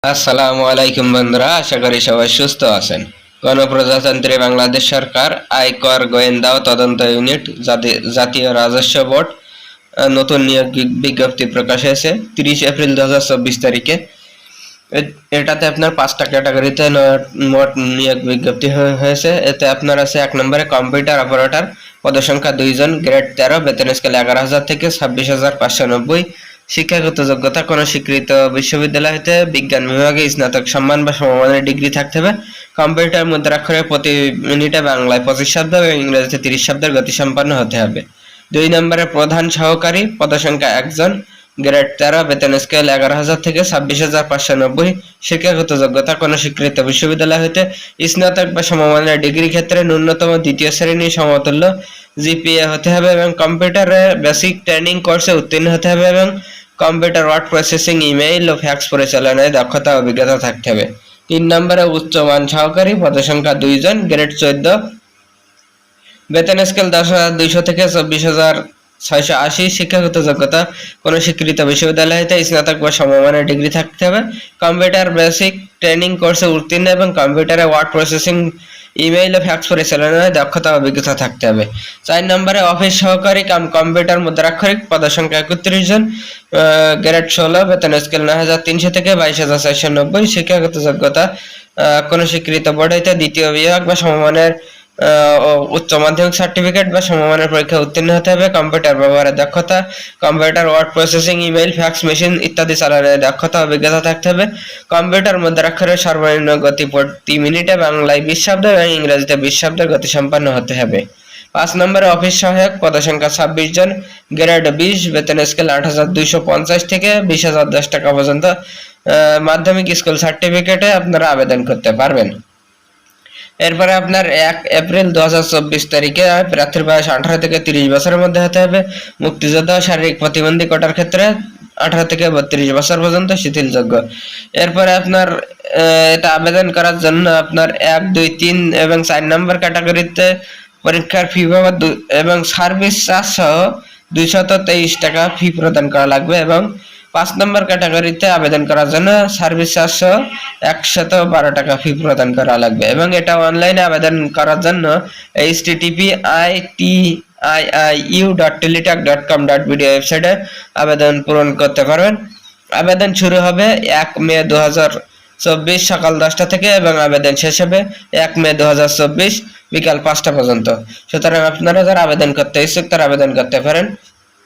আসসালামু আলাইকুম বন্ধুরা, আশা করি সবাই সুস্থ আছেন। গণপ্রজাতন্ত্রী বাংলাদেশ সরকার আয়কর গোয়েন্দা ও তদন্ত ইউনিট জাতীয় রাজস্ব বোর্ড নতুন নিয়োগ বিজ্ঞপ্তি প্রকাশ হয়েছে 30 এপ্রিল 2024 তারিখে। এটাতে আপনার 5টা ক্যাটাগরিতে মোট নিয়োগ বিজ্ঞপ্তি হয়েছে। এতে আপনার আছে 1 নম্বরে কম্পিউটার অপারেটর, পদসংখ্যা 2 জন, গ্রেড 13, বেতন স্কেল 11,000 থেকে 26,590। শিক্ষাগত যোগ্যতা কোনো স্বীকৃত বিশ্ববিদ্যালয় হতে বিজ্ঞান বিভাগে স্নাতক সম্মান বা সমমানের ডিগ্রি থাকতে হবে। কম্পিউটার মুদ্রাক্ষরে প্রতি মিনিটে বাংলায় 25 শব্দ এবং ইংরেজিতে 30 শব্দের গতিসম্পন্ন হতে হবে। 2 নম্বরে প্রধান সহকারী, পদসংখ্যা 1 জন, গ্রেড 13, বেতন স্কেল 11,000 থেকে 26,590। শিক্ষাগত যোগ্যতা কোনো স্বীকৃত বিশ্ববিদ্যালয় হতে স্নাতক বা সমমানের ডিগ্রি ক্ষেত্রে ন্যূনতম দ্বিতীয় শ্রেণী সমতুল্য জিপিএ হতে হবে এবং কম্পিউটারে বেসিক ট্রেনিং কোর্সে উত্তীর্ণ হতে হবে এবং কম্পিউটার ওয়ার্ড প্রসেসিং, ইমেইল ও ফ্যাক্স পরিচালনায় দক্ষতা অভিজ্ঞতা থাকতে হবে। 3 নম্বরে উচ্চমান সহকারী, পদসংখ্যা 2 জন, গ্রেড 14, বেতন স্কেল 10,200 থেকে 24,680। শিক্ষাগত যোগ্যতা কোনো স্বীকৃত বিশ্ববিদ্যালয় হতে স্নাতক বা সমমানের ডিগ্রি থাকতে হবে। কম্পিউটার বেসিক ট্রেনিং কোর্সে উত্তীর্ণ এবং কম্পিউটারে ওয়ার্ড প্রসেসিং, ইমেইল ও ফ্যাক্স পরিচালনায় দক্ষতা অভিজ্ঞতা থাকতে হবে। 4 নম্বরে অফিস সহকারী কাম কম্পিউটার মুদ্রাক্ষরিক, পদসংখ্যা 31 জন, গ্রেড 16, বেতন স্কেল 9,300 থেকে 22,490। শিক্ষাগত যোগ্যতা কোনো স্বীকৃত বোর্ড হইতে দ্বিতীয় বিভাগ বা সমমানের উচ্চ মাধ্যমিক সার্টিফিকেট বা সমমানের পরীক্ষা উত্তীর্ণ হতে হবে। কম্পিউটার ব্যবহারের দক্ষতা, computer word processing, email, fax machine ইত্যাদি চালানোর দক্ষতা অভিজ্ঞতা থাকতে হবে। কম্পিউটার মুদ্রাক্ষরের সর্বনিম্ন গতি প্রতি মিনিটে বাংলায় 20 শব্দ এবং ইংরেজিতে 20 শব্দের গতি সম্পন্ন হতে হবে। 5 নম্বরে অফিস সহায়ক, পদসংখ্যা 26 জন, গ্রেড 20, বেতন স্কেল 8,250 থেকে 20,010 টাকা পর্যন্ত। মাধ্যমিক স্কুল সার্টিফিকেটে আপনারা আবেদন করতে পারবেন। এরপরে আপনার 1 এপ্রিল 2024 তারিখে প্রার্থীর বয়স 18 থেকে 30 বছরের মধ্যে হতে হবে। মুক্তিযোদ্ধা শারীরিক প্রতিবন্ধী কোটার ক্ষেত্রে 18 থেকে 32 বছর পর্যন্ত শিথিলযোগ্য। এরপরে আপনার এটা আবেদন করার জন্য আপনার 1, 2, 3 এবং 4 নম্বর ক্যাটাগরিতে পরীক্ষার ফি বাবদ এবং সার্ভিস চার্জ সহ 223 টাকা ফি প্রদান করা লাগবে এবং 5 নম্বর ক্যাটাগরিতে আবেদন করার জন্য সার্ভিস চার্জ সহ 112 টাকা ফি প্রদান করা লাগবে এবং এটা অনলাইনে আবেদন করার জন্য http://iiu.teletalk.com.bd ওয়েবসাইটে আবেদন পূরণ করতে পারবেন। আবেদন শুরু হবে 1 মে 2024 সকাল 10টা থেকে এবং আবেদন শেষ হবে 1 মে 2024 বিকাল 5টা পর্যন্ত। সুতরাং আপনারা যারা আবেদন করতে ইচ্ছুক তারা আবেদন করতে পারেন।